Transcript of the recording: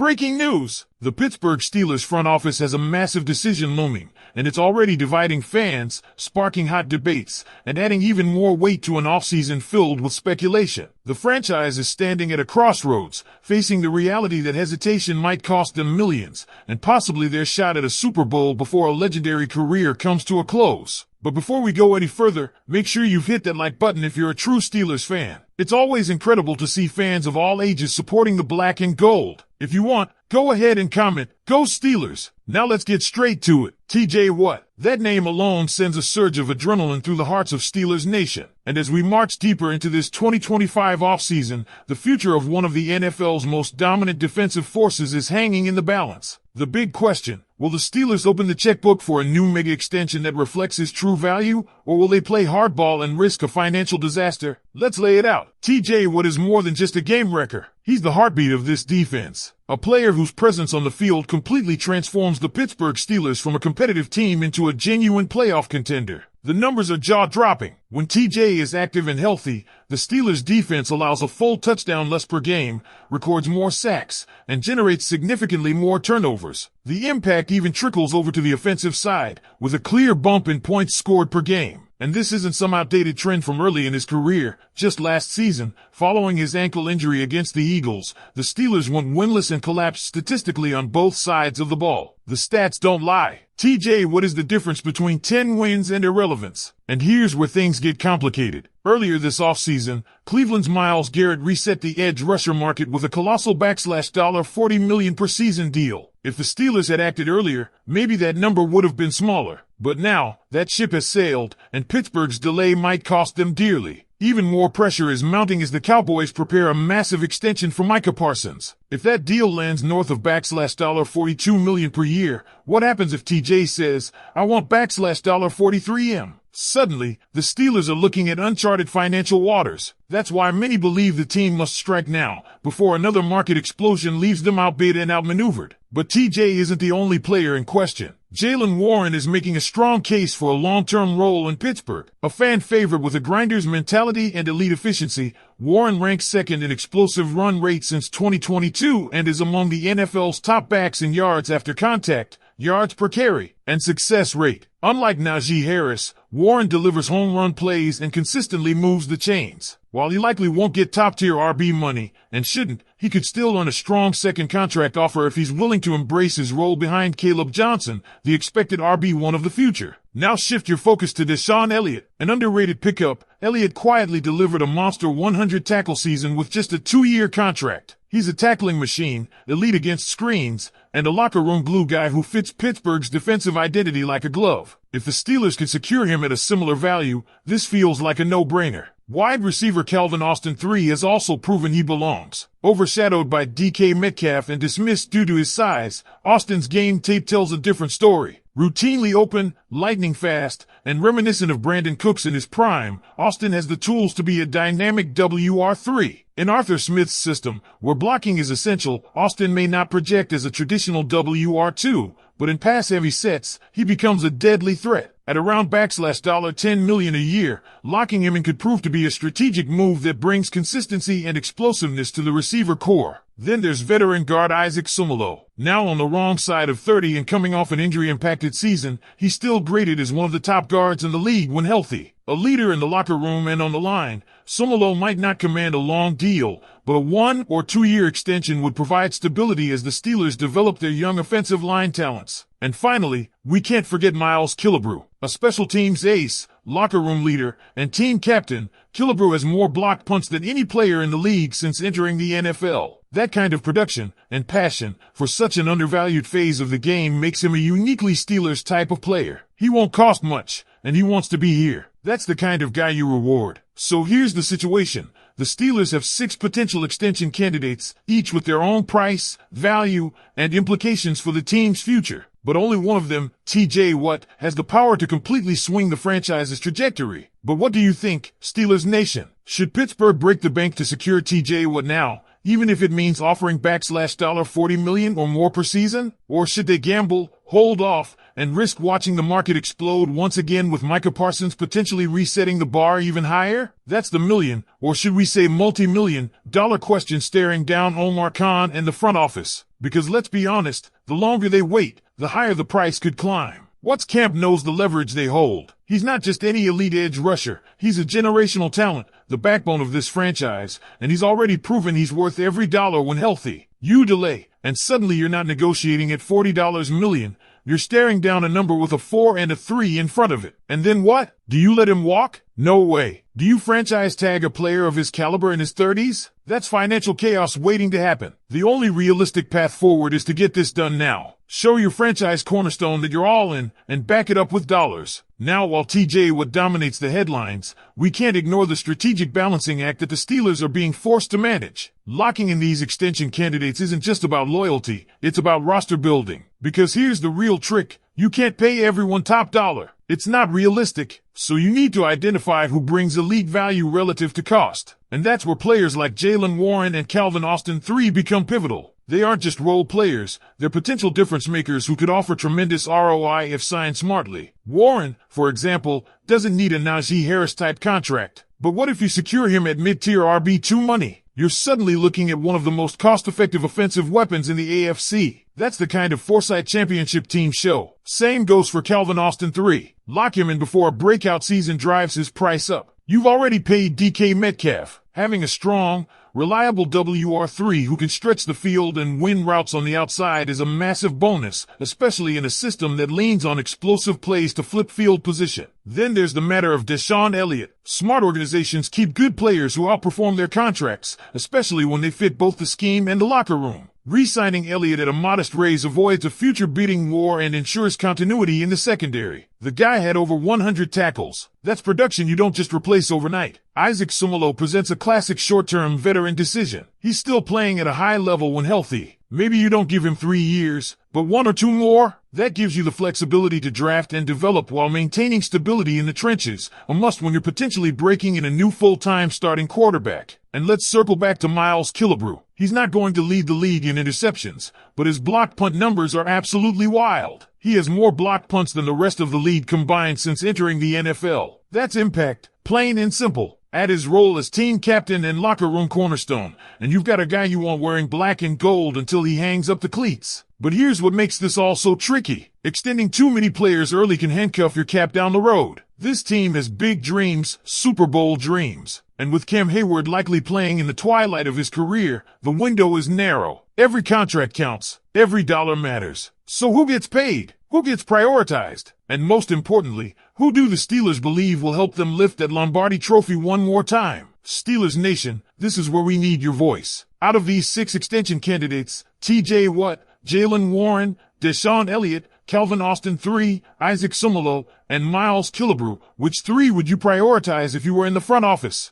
Breaking news! The Pittsburgh Steelers front office has a massive decision looming, and it's already dividing fans, sparking hot debates, and adding even more weight to an offseason filled with speculation. The franchise is standing at a crossroads, facing the reality that hesitation might cost them millions, and possibly their shot at a Super Bowl before a legendary career comes to a close. But before we go any further, make sure you've hit that like button if you're a true Steelers fan. It's always incredible to see fans of all ages supporting the black and gold. If you want, go ahead and comment, "Go Steelers." Now let's get straight to it. TJ Watt. That name alone sends a surge of adrenaline through the hearts of Steelers Nation. And as we march deeper into this 2025 offseason, the future of one of the NFL's most dominant defensive forces is hanging in the balance. The big question: will the Steelers open the checkbook for a new mega extension that reflects his true value, or will they play hardball and risk a financial disaster? Let's lay it out. TJ Watt is more than just a game wrecker. He's the heartbeat of this defense. A player whose presence on the field completely transforms the Pittsburgh Steelers from a competitive team into a genuine playoff contender. The numbers are jaw-dropping. When TJ is active and healthy, the Steelers' defense allows a full touchdown less per game, records more sacks, and generates significantly more turnovers. The impact even trickles over to the offensive side, with a clear bump in points scored per game. And this isn't some outdated trend from early in his career. Just last season, following his ankle injury against the Eagles, the Steelers went winless and collapsed statistically on both sides of the ball. The stats don't lie. TJ, what is the difference between 10 wins and irrelevance? And here's where things get complicated. Earlier this offseason, Cleveland's Myles Garrett reset the edge rusher market with a colossal $40 million per season deal. If the Steelers had acted earlier, maybe that number would have been smaller. But now, that ship has sailed, and Pittsburgh's delay might cost them dearly. Even more pressure is mounting as the Cowboys prepare a massive extension for Micah Parsons. If that deal lands north of $42 million per year, what happens if TJ says, "I want $43M"? Suddenly, the Steelers are looking at uncharted financial waters. That's why many believe the team must strike now, before another market explosion leaves them outbid and outmaneuvered. But TJ isn't the only player in question. Jaylen Warren is making a strong case for a long-term role in Pittsburgh. A fan favorite with a grinder's mentality and elite efficiency, Warren ranks second in explosive run rate since 2022 and is among the NFL's top backs in yards after contact, yards per carry, and success rate. Unlike Najee Harris, Warren delivers home run plays and consistently moves the chains. While he likely won't get top-tier RB money, and shouldn't, he could still earn a strong second contract offer if he's willing to embrace his role behind Caleb Johnson, the expected RB1 of the future. Now shift your focus to Deshaun Elliott, an underrated pickup. Elliott quietly delivered a monster 100-tackle season with just a 2-year contract. He's a tackling machine, elite against screens, and a locker-room glue guy who fits Pittsburgh's defensive identity like a glove. If the Steelers can secure him at a similar value, this feels like a no-brainer. Wide receiver Calvin Austin III has also proven he belongs. Overshadowed by DK Metcalf and dismissed due to his size, Austin's game tape tells a different story. Routinely open, lightning fast, and reminiscent of Brandon Cooks in his prime, Austin has the tools to be a dynamic WR3. In Arthur Smith's system, where blocking is essential, Austin may not project as a traditional WR2, but in pass-heavy sets, he becomes a deadly threat. At around $10 million a year, locking him in could prove to be a strategic move that brings consistency and explosiveness to the receiver core. Then there's veteran guard Isaac Sumalo. Now on the wrong side of 30 and coming off an injury-impacted season, he's still graded as one of the top guards in the league when healthy. A leader in the locker room and on the line, Sumalo might not command a long deal, but a 1 or 2 year extension would provide stability as the Steelers develop their young offensive line talents. And finally, we can't forget Miles Killebrew, a special teams ace, locker room leader, and team captain. Killebrew has more blocked punts than any player in the league since entering the NFL. That kind of production and passion for such an undervalued phase of the game makes him a uniquely Steelers type of player. He won't cost much, and he wants to be here. That's the kind of guy you reward. So here's the situation. The Steelers have 6 potential extension candidates, each with their own price, value, and implications for the team's future. But only one of them, TJ Watt, has the power to completely swing the franchise's trajectory. But what do you think, Steelers Nation? Should Pittsburgh break the bank to secure TJ Watt now, even if it means offering $40 million or more per season? Or should they gamble, hold off, and risk watching the market explode once again with Micah Parsons potentially resetting the bar even higher? That's the million, or should we say multi-million, dollar question staring down Omar Khan and the front office. Because let's be honest, the longer they wait, the higher the price could climb. Watts Camp knows the leverage they hold. He's not just any elite edge rusher. He's a generational talent, the backbone of this franchise, and he's already proven he's worth every dollar when healthy. You delay, and suddenly you're not negotiating at $40 million. You're staring down a number with a 4 and a 3 in front of it. And then what? Do you let him walk? No way. Do you franchise tag a player of his caliber in his 30s? That's financial chaos waiting to happen. The only realistic path forward is to get this done now. Show your franchise cornerstone that you're all in, and back it up with dollars. Now, while TJ Watt dominates the headlines, we can't ignore the strategic balancing act that the Steelers are being forced to manage. Locking in these extension candidates isn't just about loyalty, it's about roster building. Because here's the real trick, you can't pay everyone top dollar. It's not realistic, so you need to identify who brings elite value relative to cost. And that's where players like Jaylen Warren and Calvin Austin III become pivotal. They aren't just role players, they're potential difference makers who could offer tremendous ROI if signed smartly. Warren, for example, doesn't need a Najee Harris type contract. But what if you secure him at mid-tier RB2 money? You're suddenly looking at one of the most cost-effective offensive weapons in the AFC. That's the kind of foresight championship teams show. Same goes for Calvin Austin III. Lock him in before a breakout season drives his price up. You've already paid DK Metcalf. Having a strong, reliable WR3 who can stretch the field and win routes on the outside is a massive bonus, especially in a system that leans on explosive plays to flip field position. Then there's the matter of Deshaun Elliott. Smart organizations keep good players who outperform their contracts, especially when they fit both the scheme and the locker room. Re-signing Elliott at a modest raise avoids a future bidding war and ensures continuity in the secondary. The guy had over 100 tackles. That's production you don't just replace overnight. Isaac Sumalo presents a classic short-term veteran decision. He's still playing at a high level when healthy. Maybe you don't give him 3 years, but 1 or 2 more? That gives you the flexibility to draft and develop while maintaining stability in the trenches, a must when you're potentially breaking in a new full-time starting quarterback. And let's circle back to Miles Killebrew. He's not going to lead the league in interceptions, but his blocked punt numbers are absolutely wild. He has more blocked punts than the rest of the league combined since entering the NFL. That's impact, plain and simple. Add his role as team captain and locker room cornerstone, and you've got a guy you want wearing black and gold until he hangs up the cleats. But here's what makes this all so tricky. Extending too many players early can handcuff your cap down the road. This team has big dreams, Super Bowl dreams. And with Cam Hayward likely playing in the twilight of his career, the window is narrow. Every contract counts. Every dollar matters. So who gets paid? Who gets prioritized? And most importantly, who do the Steelers believe will help them lift that Lombardi trophy one more time? Steelers Nation, this is where we need your voice. Out of these 6 extension candidates, TJ Watt, Jaylen Warren, Deshaun Elliott, Calvin Austin III, Isaac Sumalo, and Miles Killebrew, which 3 would you prioritize if you were in the front office?